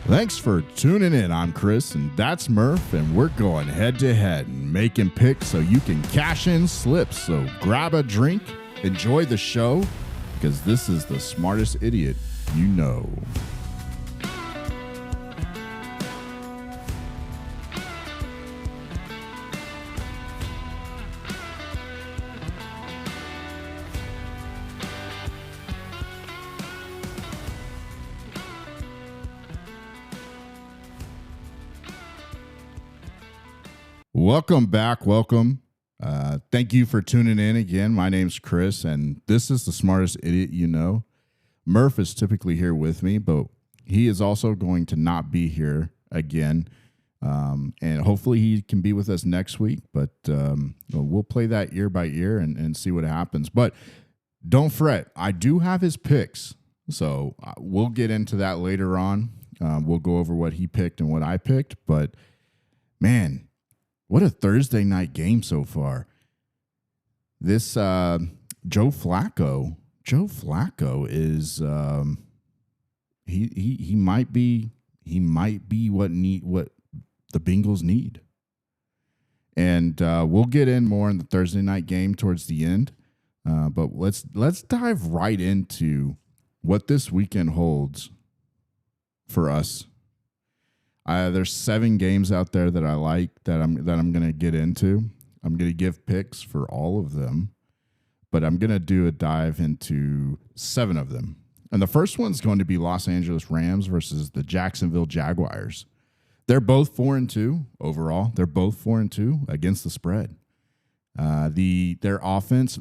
Thanks for tuning in. I'm Chris, and that's Murph, and we're going head-to-head and making picks so you can cash in slips. So grab a drink, enjoy the show, because this is the smartest idiot you know. Welcome back. Welcome. Thank you for tuning in again. My name's Chris, and this is the smartest idiot you know. Murph is typically here with me, but he is also going to not be here again. And hopefully he can be with us next week, but we'll play that year by year and see what happens. But don't fret. I do have his picks, so we'll get into that later on. We'll go over what he picked and what I picked, but man, what a Thursday night game so far. This Joe Flacco is he might be what the Bengals need. And we'll get in more in the Thursday night game towards the end. But let's dive right into what this weekend holds for us. There's 7 games out there that I like that I'm going to get into. I'm going to give picks for all of them, but I'm going to do a dive into 7 of them. And the first one's going to be Los Angeles Rams versus the Jacksonville Jaguars. They're both 4-2 overall. They're both 4-2 against the spread. Their offense,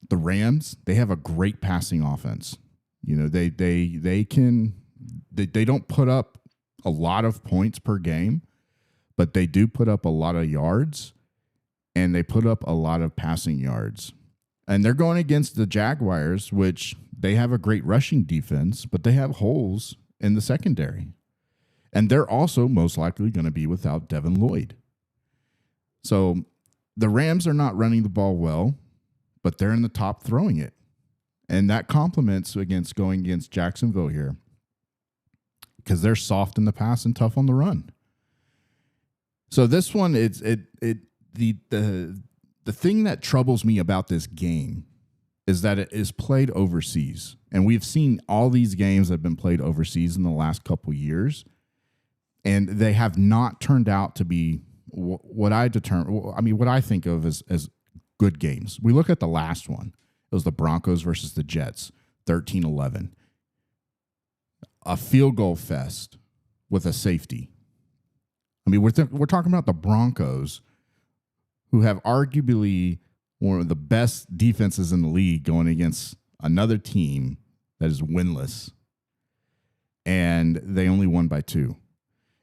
the Rams, they have a great passing offense. You know, they don't put up a lot of points per game, but they do put up a lot of yards, and they put up a lot of passing yards. And they're going against the Jaguars, which they have a great rushing defense, but they have holes in the secondary. And they're also most likely going to be without Devin Lloyd. So the Rams are not running the ball well, but they're in the top throwing it. And that complements against going against Jacksonville here, because they're soft in the pass and tough on the run. So this one, the thing that troubles me about this game is that it is played overseas. And we've seen all these games that have been played overseas in the last couple years, and they have not turned out to be what I think of as good games. We look at the last one. It was the Broncos versus the Jets, 13-11. A field goal fest with a safety. I mean, we're talking about the Broncos, who have arguably one of the best defenses in the league going against another team that is winless, and they only won by 2.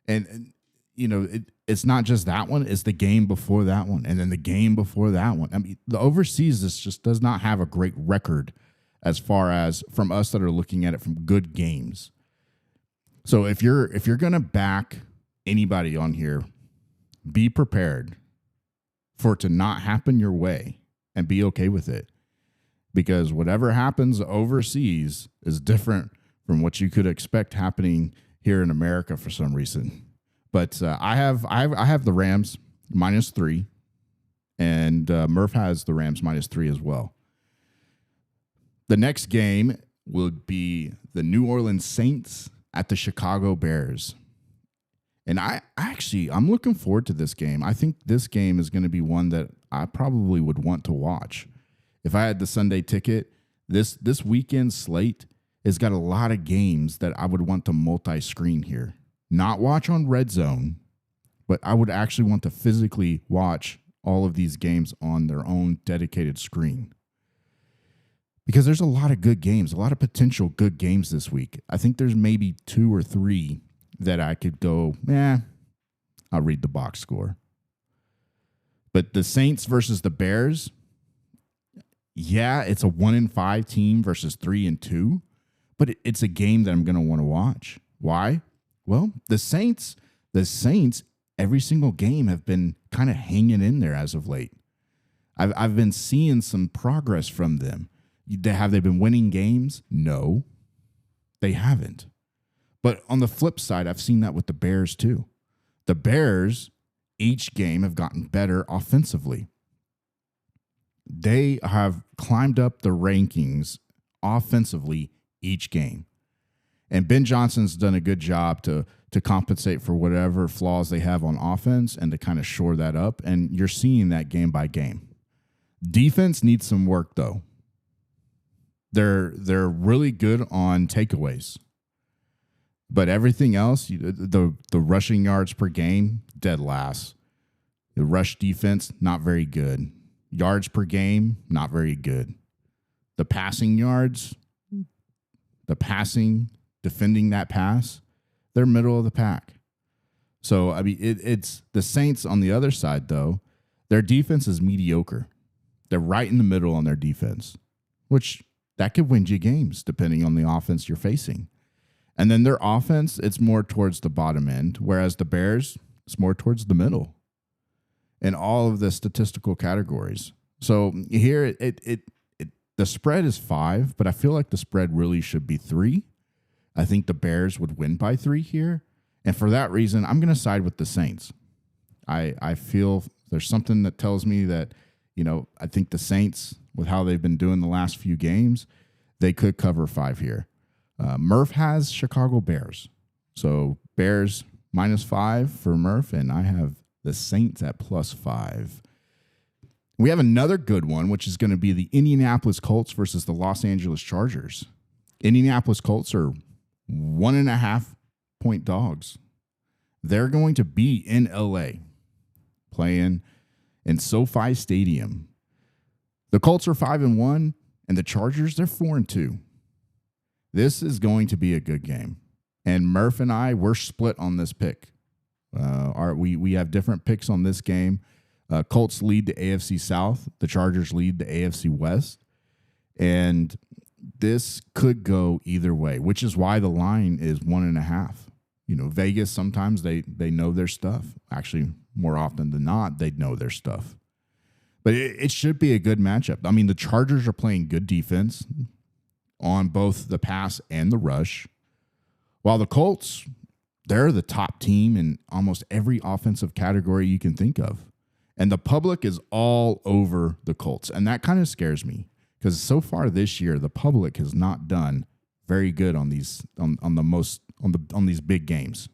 And you know, it's not just that one; it's the game before that one, and then the game before that one. I mean, the overseas just does not have a great record as far as from us that are looking at it from good games. So if you're going to back anybody on here, be prepared for it to not happen your way and be okay with it, because whatever happens overseas is different from what you could expect happening here in America for some reason. But I have the Rams -3, and Murph has the Rams -3 as well. The next game would be the New Orleans Saints at the Chicago Bears. And I'm looking forward to this game. I think this game is going to be one that I probably would want to watch. If I had the Sunday ticket, this weekend slate has got a lot of games that I would want to multi-screen here. Not watch on Red Zone, but I would actually want to physically watch all of these games on their own dedicated screen. Because there's a lot of good games, a lot of potential good games this week. I think there's maybe 2 or 3 that I could go, I'll read the box score. But the Saints versus the Bears, it's a 1-5 team versus 3-2, but it's a game that I'm going to want to watch. Why? Well, the Saints, every single game have been kind of hanging in there as of late. I've been seeing some progress from them. Have they been winning games? No, they haven't. But on the flip side, I've seen that with the Bears too. The Bears, each game, have gotten better offensively. They have climbed up the rankings offensively each game. And Ben Johnson's done a good job to compensate for whatever flaws they have on offense and to kind of shore that up. And you're seeing that game by game. Defense needs some work, though. They're really good on takeaways. But everything else, the rushing yards per game, dead last. The rush defense, not very good. Yards per game, not very good. The passing yards, defending that pass, they're middle of the pack. So, I mean, it's the Saints on the other side, though. Their defense is mediocre. They're right in the middle on their defense, which that could win you games depending on the offense you're facing. And then their offense, it's more towards the bottom end, whereas the Bears, it's more towards the middle in all of the statistical categories. So here, the spread is 5, but I feel like the spread really should be 3. I think the Bears would win by 3 here. And for that reason, I'm going to side with the Saints. I feel there's something that tells me that, I think the Saints, with how they've been doing the last few games, they could cover 5 here. Murph has Chicago Bears. So Bears -5 for Murph, and I have the Saints at +5. We have another good one, which is going to be the Indianapolis Colts versus the Los Angeles Chargers. Indianapolis Colts are 1.5-point dogs. They're going to be in LA playing in SoFi Stadium. The Colts are 5-1, and the Chargers, they're 4-2. This is going to be a good game. And Murph and I, we're split on this pick. We have different picks on this game. Colts lead the AFC South. The Chargers lead the AFC West. And this could go either way, which is why the line is 1.5. Vegas, sometimes they know their stuff. Actually, more often than not, they know their stuff. But it should be a good matchup. I mean, the Chargers are playing good defense on both the pass and the rush, while the Colts, they're the top team in almost every offensive category you can think of. And the public is all over the Colts. And that kind of scares me because so far this year, the public has not done very good on these on these big games.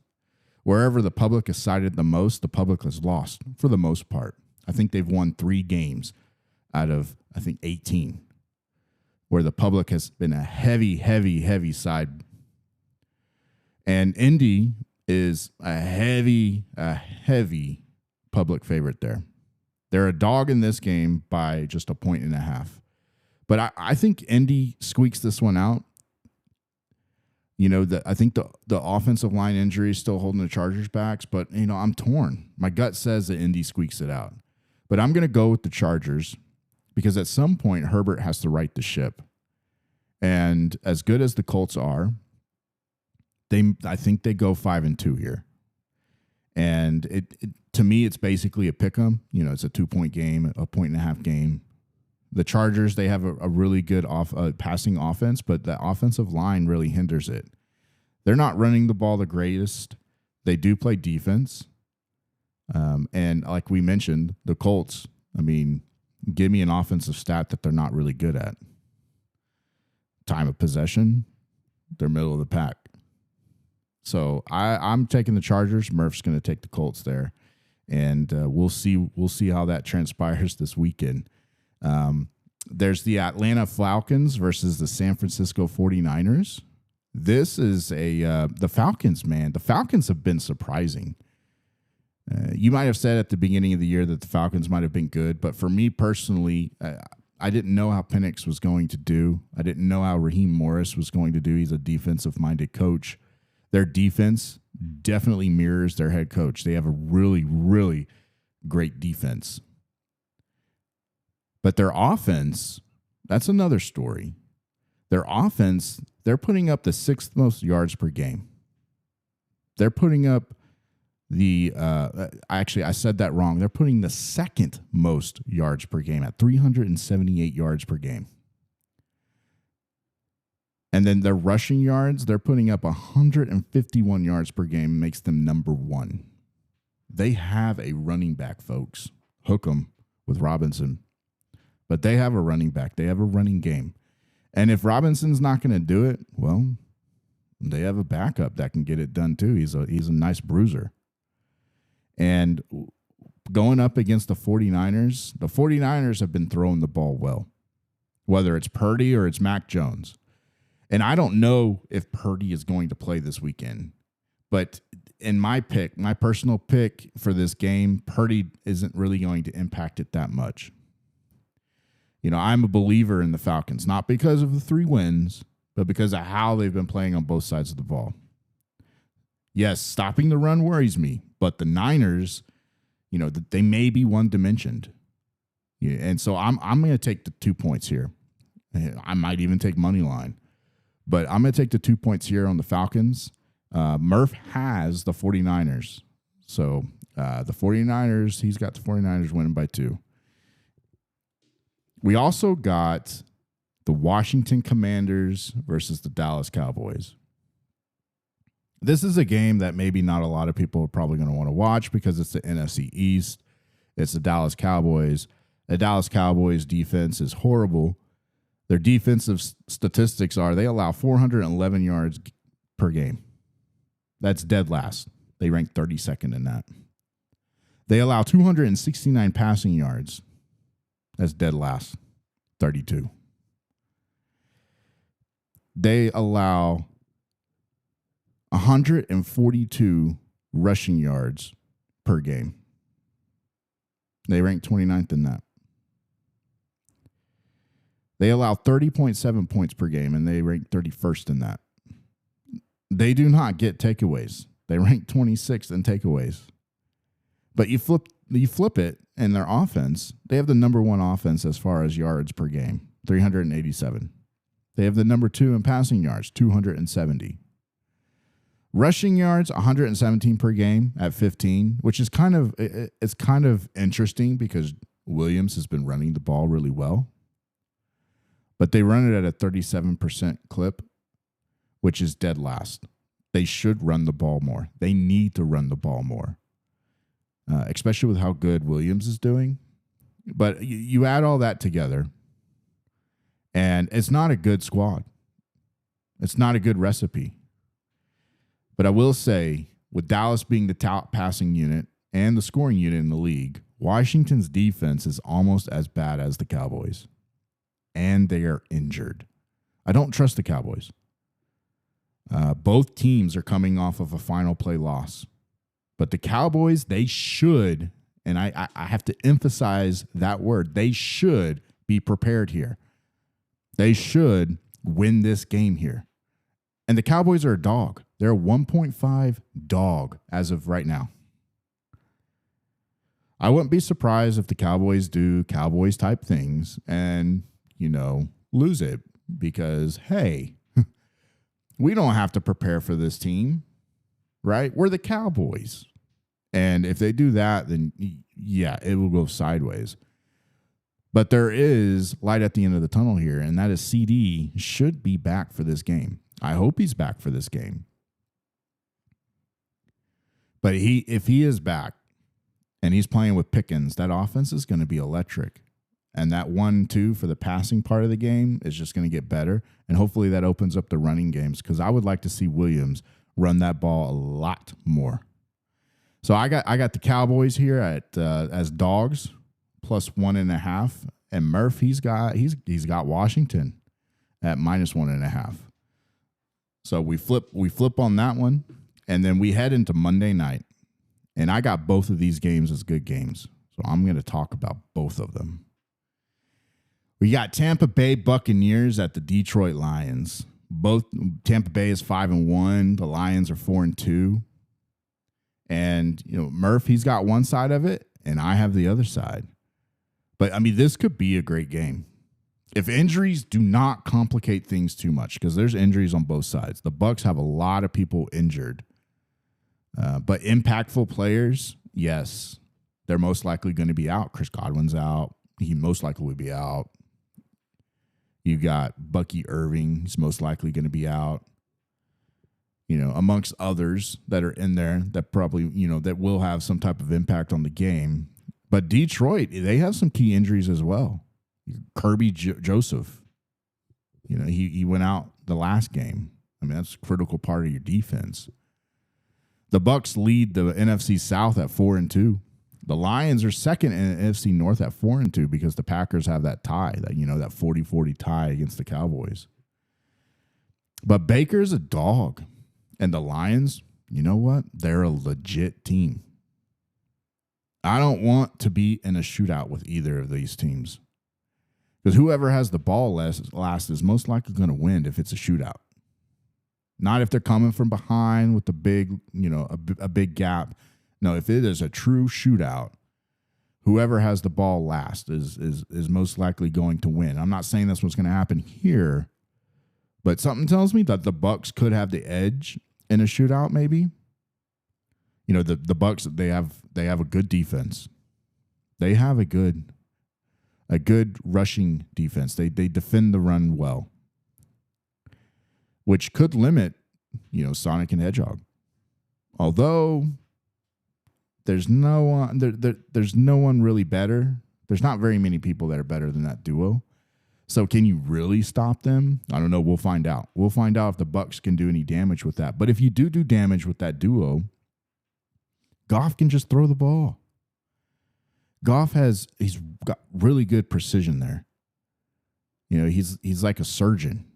Wherever the public has sided the most, the public has lost for the most part. I think they've won 3 games out of, 18, where the public has been a heavy side. And Indy is a heavy public favorite there. They're a dog in this game by just 1.5. But I think Indy squeaks this one out. I think the offensive line injury is still holding the Chargers back, but, I'm torn. My gut says that Indy squeaks it out. But I'm going to go with the Chargers because at some point Herbert has to right the ship. And as good as the Colts are, I think they go 5-2 here. And to me, it's basically a pick 'em. It's a 2-point game, a 1.5 game. The Chargers, they have a really good passing offense, but the offensive line really hinders it. They're not running the ball the greatest. They do play defense. And like we mentioned, the Colts, give me an offensive stat that they're not really good at. Time of possession, they're middle of the pack. So I'm taking the Chargers. Murph's going to take the Colts there. And we'll see how that transpires this weekend. There's the Atlanta Falcons versus the San Francisco 49ers. This is the Falcons, man. The Falcons have been surprising. You might have said at the beginning of the year that the Falcons might have been good, but for me personally, I didn't know how Penix was going to do. I didn't know how Raheem Morris was going to do. He's a defensive-minded coach. Their defense definitely mirrors their head coach. They have a really, really great defense. But their offense, that's another story. Their offense, they're putting up the 6th most yards per game. They're putting up I said that wrong. They're putting the 2nd most yards per game at 378 yards per game. And then their rushing yards, they're putting up 151 yards per game, makes them number 1. They have a running back, folks. Hook 'em with Robinson. But they have a running back. They have a running game. And if Robinson's not going to do it, well, they have a backup that can get it done too. He's a nice bruiser. And going up against the 49ers have been throwing the ball well, whether it's Purdy or it's Mac Jones. And I don't know if Purdy is going to play this weekend, but in my personal pick for this game, Purdy isn't really going to impact it that much. You know, I'm a believer in the Falcons, not because of the 3 wins, but because of how they've been playing on both sides of the ball. Yes, stopping the run worries me, but the Niners, you know, they may be one-dimensioned. Yeah, and so I'm going to take the 2 points here. I might even take money line. But I'm going to take the 2 points here on the Falcons. Murph has the 49ers. So the 49ers, he's got the 49ers winning by 2. We also got the Washington Commanders versus the Dallas Cowboys. This is a game that maybe not a lot of people are probably going to want to watch because it's the NFC East. It's the Dallas Cowboys. The Dallas Cowboys defense is horrible. Their defensive statistics are they allow 411 yards per game. That's dead last. They rank 32nd in that. They allow 269 passing yards. That's dead last, 32. They allow 142 rushing yards per game. They rank 29th in that. They allow 30.7 points per game, and they rank 31st in that. They do not get takeaways. They rank 26th in takeaways. But you flip it, and their offense, they have the number 1 offense as far as yards per game, 387. They have the number 2 in passing yards, 270. Rushing yards, 117 per game at 15, which is kind of interesting because Williams has been running the ball really well. But they run it at a 37% clip, which is dead last. They should run the ball more. They need to run the ball more, especially with how good Williams is doing. But you add all that together, and it's not a good squad. It's not a good recipe. But I will say, with Dallas being the top passing unit and the scoring unit in the league, Washington's defense is almost as bad as the Cowboys. And they are injured. I don't trust the Cowboys. Both teams are coming off of a final play loss. But the Cowboys, they should, and I have to emphasize that word, they should be prepared here. They should win this game here. And the Cowboys are a dog. They're a 1.5 dog as of right now. I wouldn't be surprised if the Cowboys do Cowboys-type things and lose it because, hey, we don't have to prepare for this team, right? We're the Cowboys. And if they do that, then, yeah, it will go sideways. But there is light at the end of the tunnel here, and that is CD should be back for this game. I hope he's back for this game. But if he is back and he's playing with Pickens, that offense is going to be electric. And that 1-2 for the passing part of the game is just going to get better. And hopefully that opens up the running games because I would like to see Williams run that ball a lot more. So I got the Cowboys here at as dogs plus 1.5, and Murph he's got Washington at minus 1.5. So we flip on that one, and then we head into Monday night, and I got both of these games as good games. So I'm going to talk about both of them. We got Tampa Bay Buccaneers at the Detroit Lions. Both Tampa Bay is 5-1. The Lions are 4-2. And Murph, he's got one side of it, and I have the other side. But I mean, this could be a great game if injuries do not complicate things too much, because there's injuries on both sides. The Bucs have a lot of people injured, but impactful players, yes, they're most likely going to be out. Chris Godwin's out; he most likely will be out. You got Bucky Irving, who's most likely going to be out, amongst others that are in there that probably, that will have some type of impact on the game. But Detroit, they have some key injuries as well. Kirby Joseph, he went out the last game. I mean, that's a critical part of your defense. The Bucs lead the NFC South at 4-2. The Lions are second in the NFC North at 4-2 because the Packers have that tie, that 40-40 tie against the Cowboys. But Baker's a dog. And the Lions, you know what? They're a legit team. I don't want to be in a shootout with either of these teams. Because whoever has the ball last is most likely going to win if it's a shootout. Not if they're coming from behind with the big, a big gap. No, if it is a true shootout, whoever has the ball last is most likely going to win. I'm not saying that's what's going to happen here, but something tells me that the Bucs could have the edge in a shootout. Maybe, the Bucs, they have a good defense. They have a good rushing defense. They defend the run well, which could limit, Sonic and Hedgehog. Although there's no one really better. There's not very many people that are better than that duo. So can you really stop them? I don't know. We'll find out. We'll find out if the Bucs can do any damage with that. But if you do damage with that duo, Goff can just throw the ball. He's got really good precision there. He's like a surgeon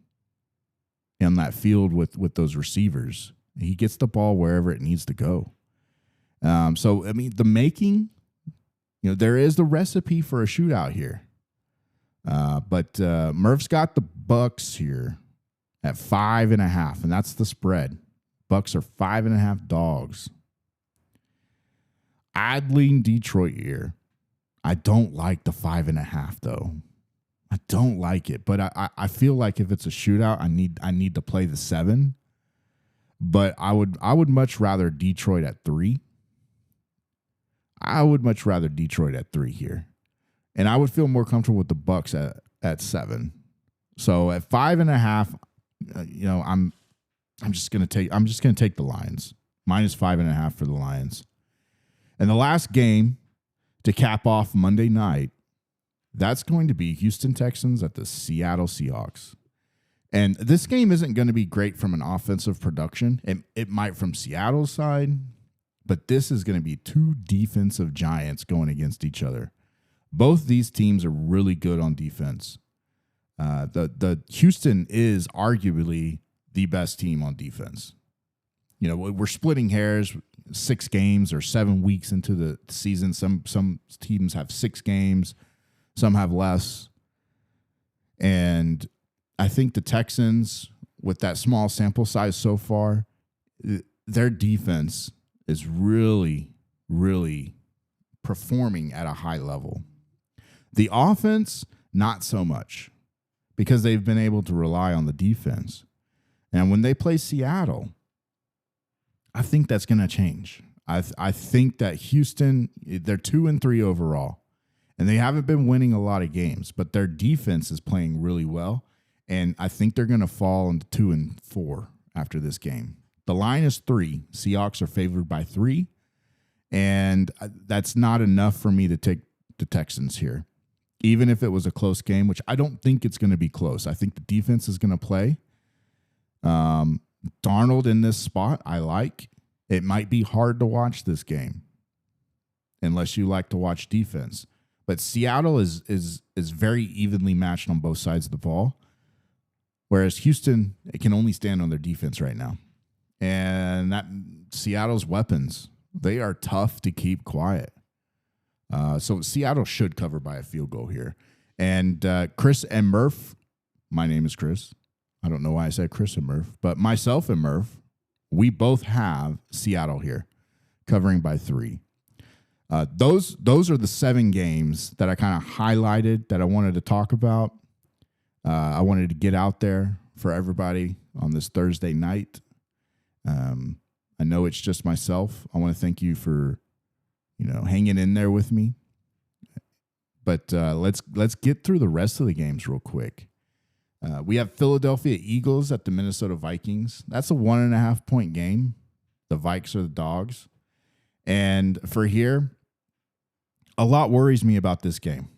in that field with those receivers. He gets the ball wherever it needs to go. So, I mean, the making, there is the recipe for a shootout here. But Murph's got the Bucs here at 5.5, and that's the spread. Bucs are 5.5 dogs. I'd lean Detroit here. I don't like the 5.5 though. I don't like it, but I feel like if it's a shootout, I need to play the 7. But I would much rather Detroit at 3. I would much rather Detroit at 3 here. And I would feel more comfortable with the Bucs at 7. So at 5.5, I'm just gonna take the Lions. Minus 5.5 for the Lions. And the last game to cap off Monday night, that's going to be Houston Texans at the Seattle Seahawks. And this game isn't going to be great from an offensive production. It might from Seattle's side, but this is going to be two defensive giants going against each other. Both these teams are really good on defense. The Houston is arguably the best team on defense. We're splitting hairs, 6 games or 7 weeks into the season. Some teams have 6 games, some have less. And I think the Texans, with that small sample size so far, their defense is really, really performing at a high level. The offense, not so much, because they've been able to rely on the defense. And when they play Seattle, I think that's going to change. I think that Houston, they're 2-3 overall, and they haven't been winning a lot of games, but their defense is playing really well, and I think they're going to fall into 2-4 after this game. The line is 3. Seahawks are favored by 3, and that's not enough for me to take the Texans here, even if it was a close game, which I don't think it's going to be close. I think the defense is going to play. Darnold in this spot, I like. It might be hard to watch this game unless you like to watch defense. But Seattle is very evenly matched on both sides of the ball, whereas Houston, it can only stand on their defense right now. And that Seattle's weapons, they are tough to keep quiet. So Seattle should cover by a field goal here. And Chris and Murph, my name is Chris. I don't know why I said Chris and Murph, but myself and Murph, we both have Seattle here, covering by 3. Those are the 7 games that I kind of highlighted that I wanted to talk about. I wanted to get out there for everybody on this Thursday night. I know it's just myself. I want to thank you for, hanging in there with me. But let's get through the rest of the games real quick. We have Philadelphia Eagles at the Minnesota Vikings. That's a 1.5 point game. The Vikes are the dogs. And for here, a lot worries me about this game,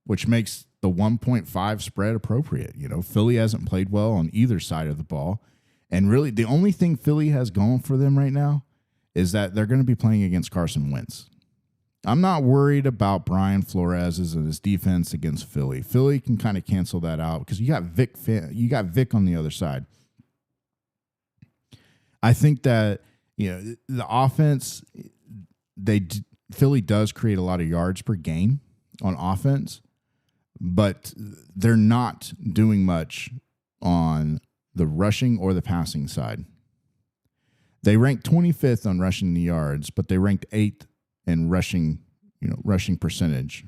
which makes the 1.5 spread appropriate. Philly hasn't played well on either side of the ball. And really, the only thing Philly has going for them right now is that they're going to be playing against Carson Wentz. I'm not worried about Brian Flores and his defense against Philly. Philly can kind of cancel that out because you got Vic on the other side. I think that the offense, Philly does create a lot of yards per game on offense, but they're not doing much on the rushing or the passing side. They ranked 25th on rushing the yards, but they ranked 8th in rushing percentage.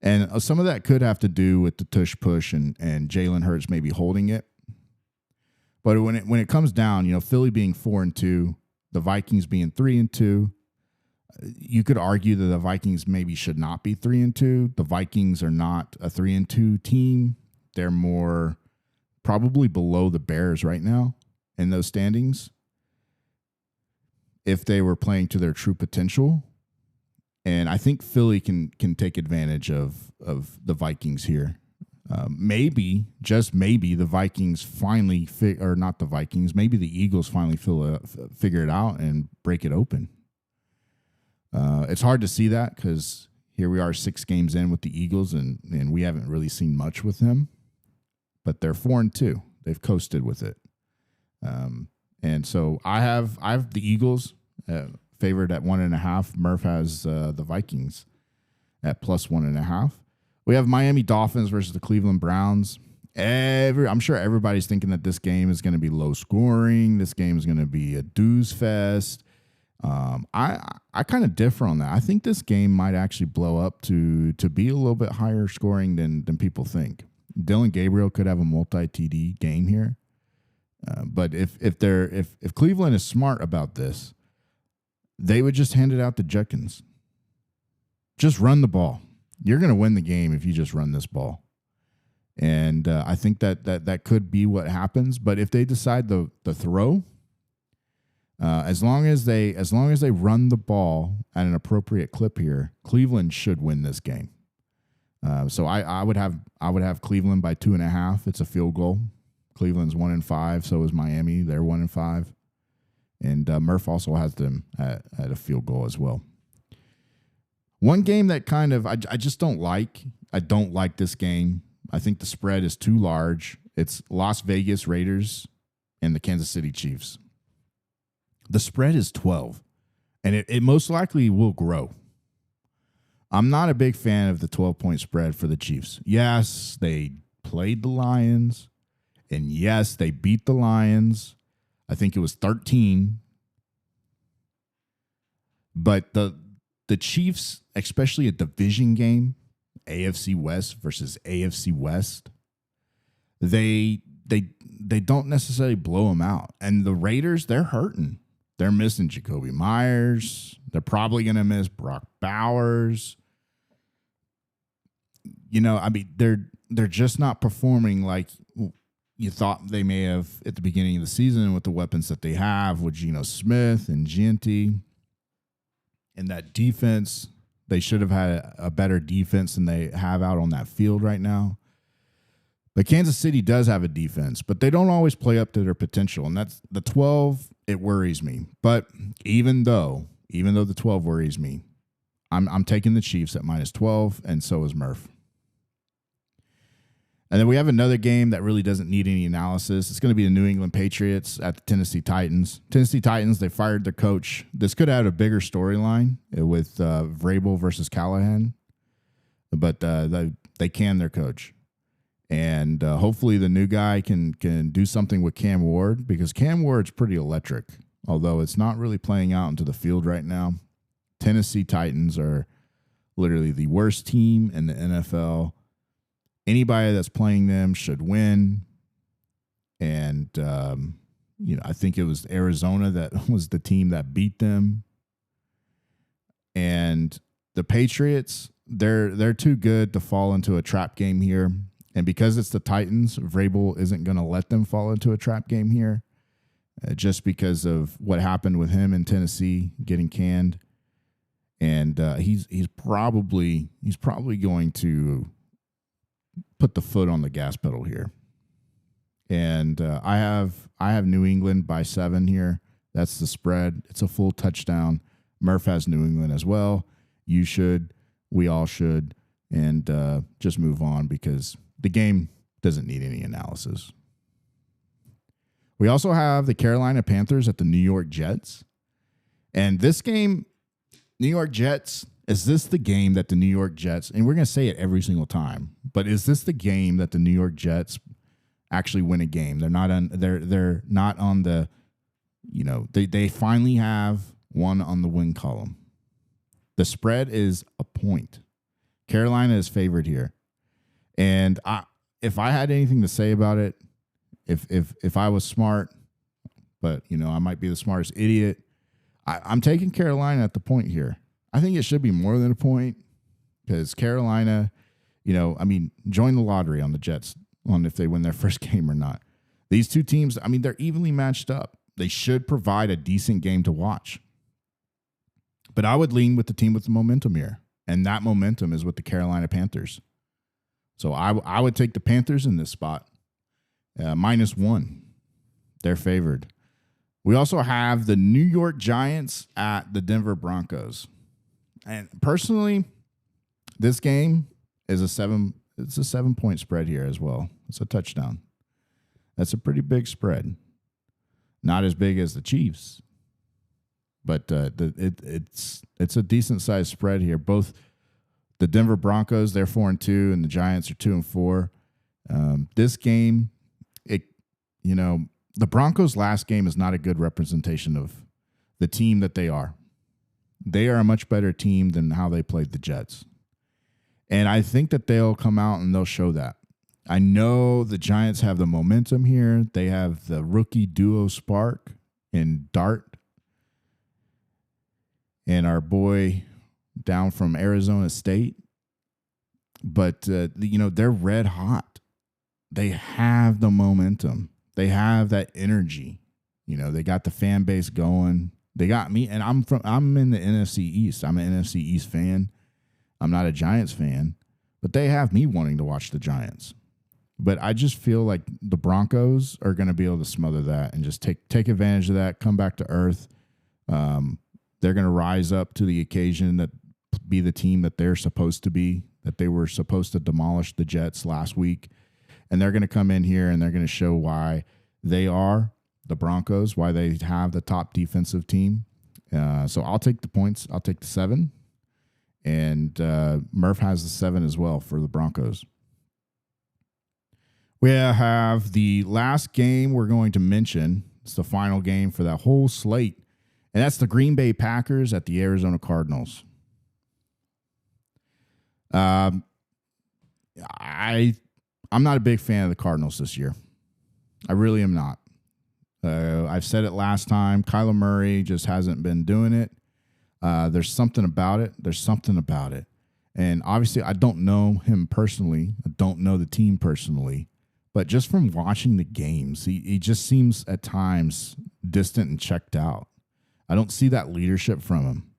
And some of that could have to do with the tush push and Jalen Hurts maybe holding it. But when it comes down, Philly being 4-2, the Vikings being 3-2, you could argue that the Vikings maybe should not be 3-2. The Vikings are not a 3-2 team. They're more probably below the Bears right now in those standings if they were playing to their true potential. And I think Philly can take advantage of the Vikings here. Maybe, just maybe, the Vikings finally not the Vikings. Maybe the Eagles finally figure it out and break it open. It's hard to see that because here we are 6 games in with the Eagles, and we haven't really seen much with them. But they're 4-2. They've coasted with it. And so I have the Eagles favored at 1.5. Murph has the Vikings at plus 1.5. We have Miami Dolphins versus the Cleveland Browns. I'm sure everybody's thinking that this game is going to be low scoring. This game is going to be a dooze fest. I kind of differ on that. I think this game might actually blow up to be a little bit higher scoring than people think. Dylan Gabriel could have a multi-TD game here. But if Cleveland is smart about this, they would just hand it out to Judkins. Just run the ball. You're going to win the game if you just run this ball. And I think that could be what happens. But if they decide to throw, as long as they run the ball at an appropriate clip here, Cleveland should win this game. So I would have Cleveland by 2.5. It's a field goal. Cleveland's 1-5. So is Miami. They're 1-5. And Murph also has them at a field goal as well. One game that kind of I just don't like. I don't like this game. I think the spread is too large. It's Las Vegas Raiders and the Kansas City Chiefs. The spread is 12, and it most likely will grow. I'm not a big fan of the 12-point spread for the Chiefs. Yes, they played the Lions, and yes, they beat the Lions. I think it was 13. But the Chiefs, especially a division game, AFC West versus AFC West, they don't necessarily blow them out. And the Raiders, they're hurting. They're missing Jacoby Myers. They're probably going to miss Brock Bowers. They're just not performing like you thought they may have at the beginning of the season with the weapons that they have with Geno Smith and Gianti. And that defense, they should have had a better defense than they have out on that field right now. But Kansas City does have a defense, but they don't always play up to their potential. And that's the 12, it worries me. But even though the 12 worries me, I'm taking the Chiefs at minus 12, and so is Murph. And then we have another game that really doesn't need any analysis. It's going to be the New England Patriots at the Tennessee Titans. Tennessee Titans, they fired their coach. This could have a bigger storyline with Vrabel versus Callahan, but they canned their coach. And hopefully the new guy can do something with Cam Ward, because Cam Ward's pretty electric, although it's not really playing out into the field right now. Tennessee Titans are literally the worst team in the NFL. Anybody that's playing them should win. And, I think it was Arizona that was the team that beat them. And the Patriots, they're too good to fall into a trap game here. And because it's the Titans, Vrabel isn't going to let them fall into a trap game here, just because of what happened with him in Tennessee getting canned. And he's probably going to put the foot on the gas pedal here. And I have New England by 7 here. That's the spread. It's a full touchdown. Murph has New England as well. You should. We all should. And just move on because the game doesn't need any analysis. We also have the Carolina Panthers at the New York Jets. And this game, New York Jets, is this the game that the New York Jets, and we're going to say it every single time, but is this the game that the New York Jets actually win a game? They're not on the, they finally have one on the win column. The spread is a point. Carolina is favored here. And if I had anything to say about it, if I was smart, but I might be the smartest idiot, I'm taking Carolina at the point here. I think it should be more than a point because Carolina, join the lottery on the Jets on if they win their first game or not. These two teams, they're evenly matched up. They should provide a decent game to watch. But I would lean with the team with the momentum here, and that momentum is with the Carolina Panthers. So I would take the Panthers in this spot. -1. They're favored. We also have the New York Giants at the Denver Broncos. And personally, this game is a 7-point spread here as well. It's a touchdown. That's a pretty big spread. Not as big as the Chiefs, but it's a decent sized spread here. Both the Denver Broncos, they're 4-2, and the Giants are 2-4. This game, the Broncos' last game is not a good representation of the team that they are. They are a much better team than how they played the Jets. And I think that they'll come out and they'll show that. I know the Giants have the momentum here. They have the rookie duo spark in Dart and our boy down from Arizona State. But, they're red hot. They have the momentum. They have that energy. They got the fan base going. They got me, and I'm in the NFC East. I'm an NFC East fan. I'm not a Giants fan, but they have me wanting to watch the Giants. But I just feel like the Broncos are going to be able to smother that and just take advantage of that, come back to earth. They're going to rise up to the occasion, that be the team that they're supposed to be, that they were supposed to demolish the Jets last week. And they're going to come in here and they're going to show why they are the Broncos, why they have the top defensive team. So I'll take the points. I'll take the 7. And Murph has the 7 as well for the Broncos. We have the last game we're going to mention. It's the final game for that whole slate. And that's the Green Bay Packers at the Arizona Cardinals. I'm not a big fan of the Cardinals this year. I really am not. I've said it last time. Kyler Murray just hasn't been doing it. There's something about it. And obviously, I don't know him personally. I don't know the team personally. But just from watching the games, he just seems at times distant and checked out. I don't see that leadership from him.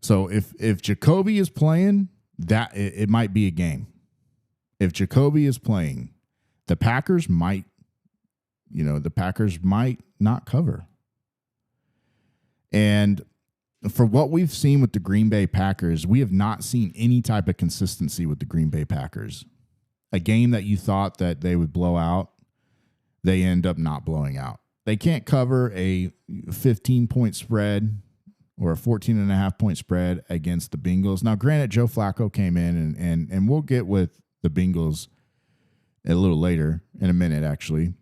So if Jacoby is playing, that it might be a game. If Jacoby is playing, the Packers might not cover. And for what we've seen with the Green Bay Packers, we have not seen any type of consistency with the Green Bay Packers. A game that you thought that they would blow out, they end up not blowing out. They can't cover a 15-point spread or a 14.5-point spread against the Bengals. Now, granted, Joe Flacco came in, and we'll get with the Bengals a little later in a minute, actually.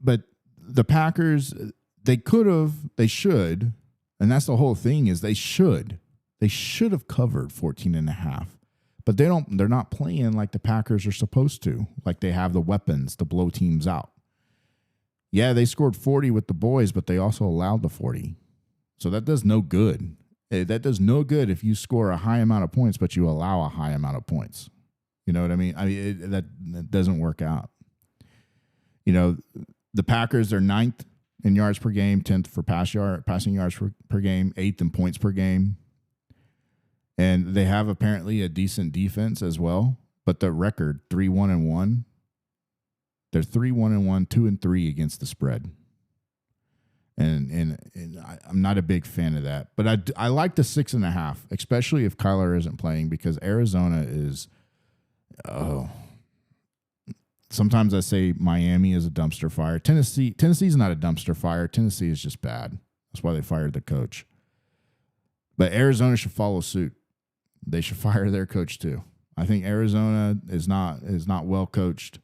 But the Packers, they should, and that's the whole thing is they should have covered 14.5. But they're not playing like the Packers are supposed to, like they have the weapons to blow teams out. Yeah, they scored 40 with the boys, but they also allowed the 40. So that does no good. That does no good if you score a high amount of points, but you allow a high amount of points. You know what I mean? That doesn't work out. You know, the Packers are 9th in yards per game, 10th for passing yards per game, 8th in points per game. And they have apparently a decent defense as well. But the record, 3-1-1, they're 3-1-1, 2-3 against the spread. And I'm not a big fan of that. But I like the 6.5, especially if Kyler isn't playing, because Arizona is, sometimes I say Miami is a dumpster fire. Tennessee's not a dumpster fire. Tennessee is just bad. That's why they fired the coach. But Arizona should follow suit. They should fire their coach too. I think Arizona is not well coached,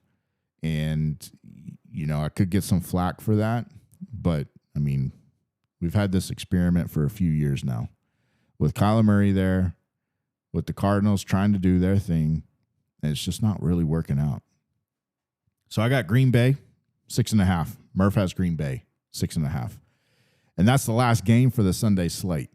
and you know, I could get some flack for that, but I mean, we've had this experiment for a few years now with Kyler Murray there, with the Cardinals trying to do their thing, and it's just not really working out. So I got Green Bay, 6.5. Murph has Green Bay, 6.5. And that's the last game for the Sunday slate.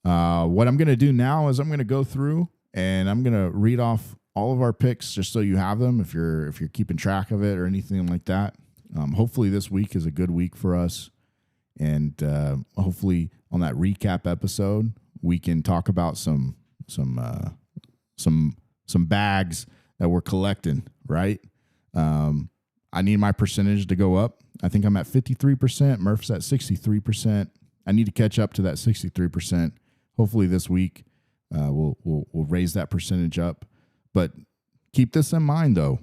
What I'm going to do now is I'm going to go through and I'm going to read off all of our picks just so you have them if you're keeping track of it or anything like that. Hopefully this week is a good week for us. And hopefully on that recap episode, we can talk about some bags that we're collecting, right? I need my percentage to go up. I think I'm at 53%. Murph's at 63%. I need to catch up to that 63%. Hopefully this week we'll raise that percentage up. But keep this in mind, though.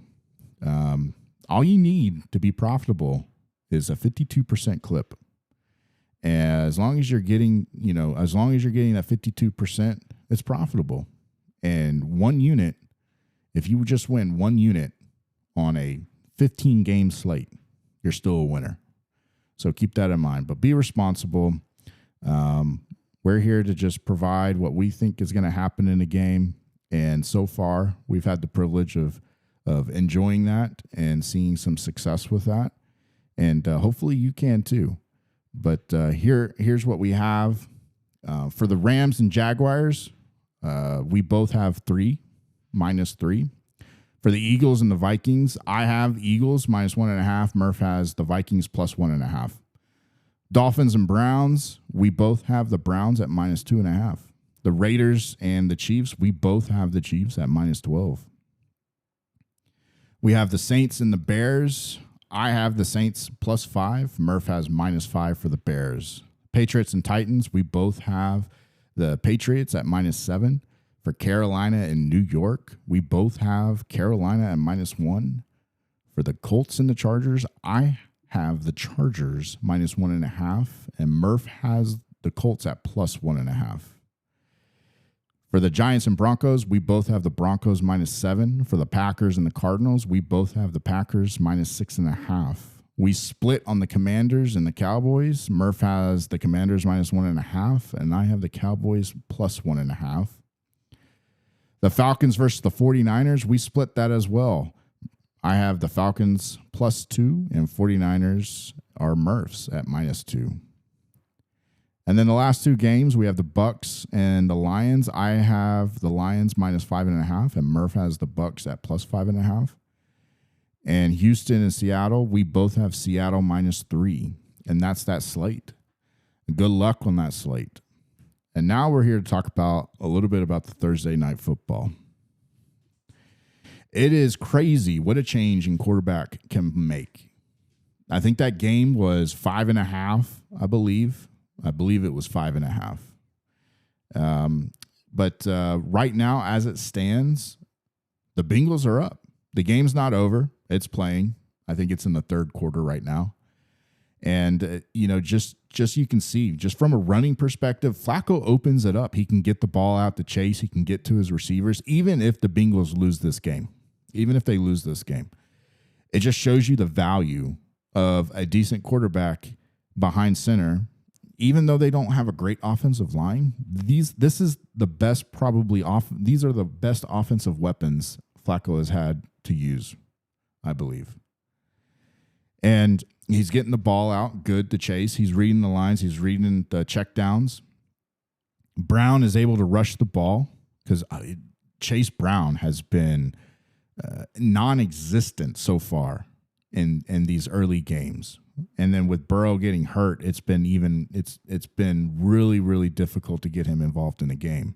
All you need to be profitable is a 52% clip. And as long as you're getting, that 52%, it's profitable. And one unit, if you just win one unit on a 15-game slate, you're still a winner. So keep that in mind. But be responsible. We're here to just provide what we think is going to happen in a game. And so far, we've had the privilege of enjoying that and seeing some success with that. And hopefully you can too. But here's what we have. For the Rams and Jaguars, we both have -3. For the Eagles and the Vikings, I have Eagles -1.5. Murph has the Vikings +1.5. Dolphins and Browns, we both have the Browns at -2.5. The Raiders and the Chiefs, we both have the Chiefs at -12. We have the Saints and the Bears. I have the Saints +5. Murph has -5 for the Bears. Patriots and Titans, we both have the Patriots at -7. For Carolina and New York, we both have Carolina at -1. For the Colts and the Chargers, I have the Chargers -1.5, and Murph has the Colts at +1.5. For the Giants and Broncos, we both have the Broncos -7. For the Packers and the Cardinals, we both have the Packers -6.5. We split on the Commanders and the Cowboys. Murph has the Commanders -1.5, and I have the Cowboys +1.5. The Falcons versus the 49ers, we split that as well. I have the Falcons +2, and 49ers are Murph's at -2. And then the last two games, we have the Bucks and the Lions. I have the Lions -5.5, and Murph has the Bucks at +5.5. And Houston and Seattle, we both have Seattle -3, and that's that slate. Good luck on that slate. And now we're here to talk about a little bit about the Thursday night football. It is crazy what a change in quarterback can make. I think that game was 5.5, I believe. I believe it was 5.5. But right now, as it stands, the Bengals are up. The game's not over. It's playing. I think it's in the third quarter right now. And, just you can see, just from a running perspective, Flacco opens it up. He can get the ball out to Chase. He can get to his receivers, even if the Bengals lose this game. Even if they lose this game. It just shows you the value of a decent quarterback behind center. Even though they don't have a great offensive line, these are the best offensive weapons Flacco has had to use, I believe. And he's getting the ball out good to Chase. He's reading the lines. He's reading the checkdowns. Brown is able to rush the ball because Chase Brown has been non-existent so far in these early games. And then with Burrow getting hurt, it's been really, really difficult to get him involved in a game.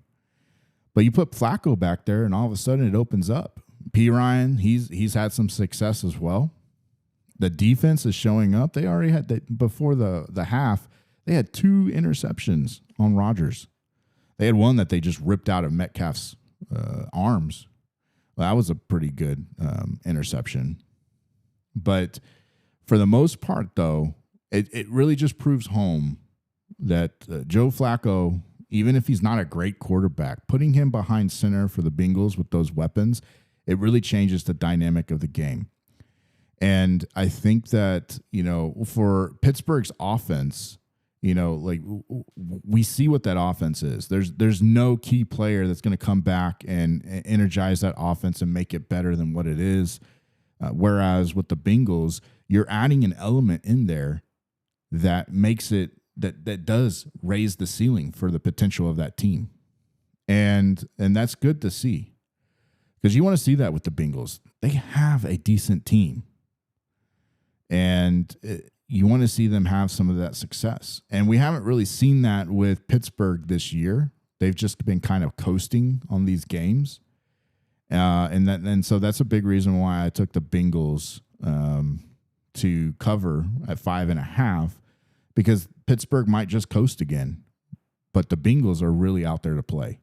But you put Flacco back there, and all of a sudden it opens up. P. Ryan, he's had some success as well. The defense is showing up. They already had before the half. They had 2 interceptions on Rodgers. They had one that they just ripped out of Metcalf's arms. Well, that was a pretty good interception. But for the most part, though, it really just proves home that Joe Flacco, even if he's not a great quarterback, putting him behind center for the Bengals with those weapons, it really changes the dynamic of the game. And I think that, for Pittsburgh's offense, like we see what that offense is. There's no key player that's going to come back and energize that offense and make it better than what it is. Whereas with the Bengals, you're adding an element in there that makes it that does raise the ceiling for the potential of that team. And that's good to see, because you want to see that with the Bengals. They have a decent team. And you want to see them have some of that success. And we haven't really seen that with Pittsburgh this year. They've just been kind of coasting on these games. And so that's a big reason why I took the Bengals to cover at 5.5, because Pittsburgh might just coast again. But the Bengals are really out there to play.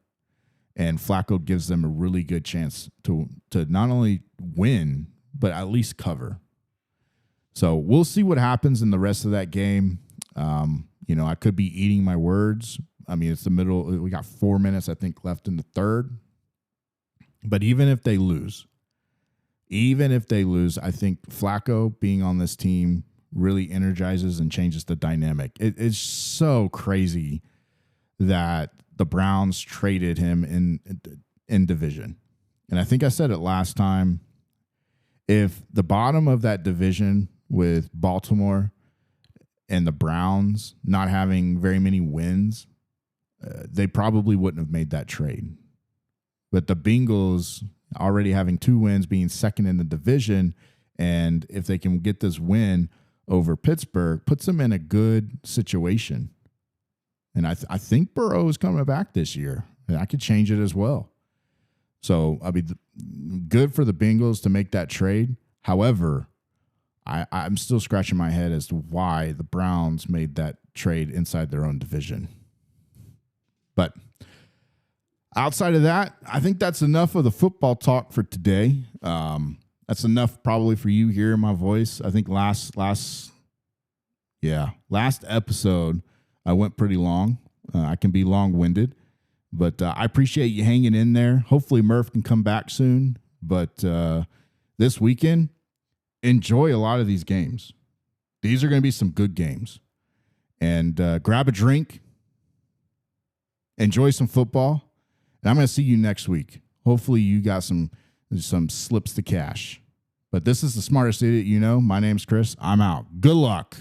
And Flacco gives them a really good chance to not only win, but at least cover. So we'll see what happens in the rest of that game. I could be eating my words. I mean, it's the middle. We got 4 minutes, I think, left in the third. But even if they lose, I think Flacco being on this team really energizes and changes the dynamic. It's so crazy that the Browns traded him in division. And I think I said it last time. If the bottom of that division with Baltimore and the Browns not having very many wins, they probably wouldn't have made that trade. But the Bengals already having 2 wins, being second in the division, and if they can get this win over Pittsburgh, puts them in a good situation. And I think Burrow is coming back this year, and I could change it as well. So, good for the Bengals to make that trade. However, I'm still scratching my head as to why the Browns made that trade inside their own division. But outside of that, I think that's enough of the football talk for today. That's enough probably for you hearing my voice. I think last episode I went pretty long. I can be long-winded, but I appreciate you hanging in there. Hopefully Murph can come back soon. But this weekend, enjoy a lot of these games. These are going to be some good games. And grab a drink, enjoy some football, and I'm going to see you next week. Hopefully you got some slips to cash. But this is the smartest idiot you know. My name's Chris. I'm out. Good luck.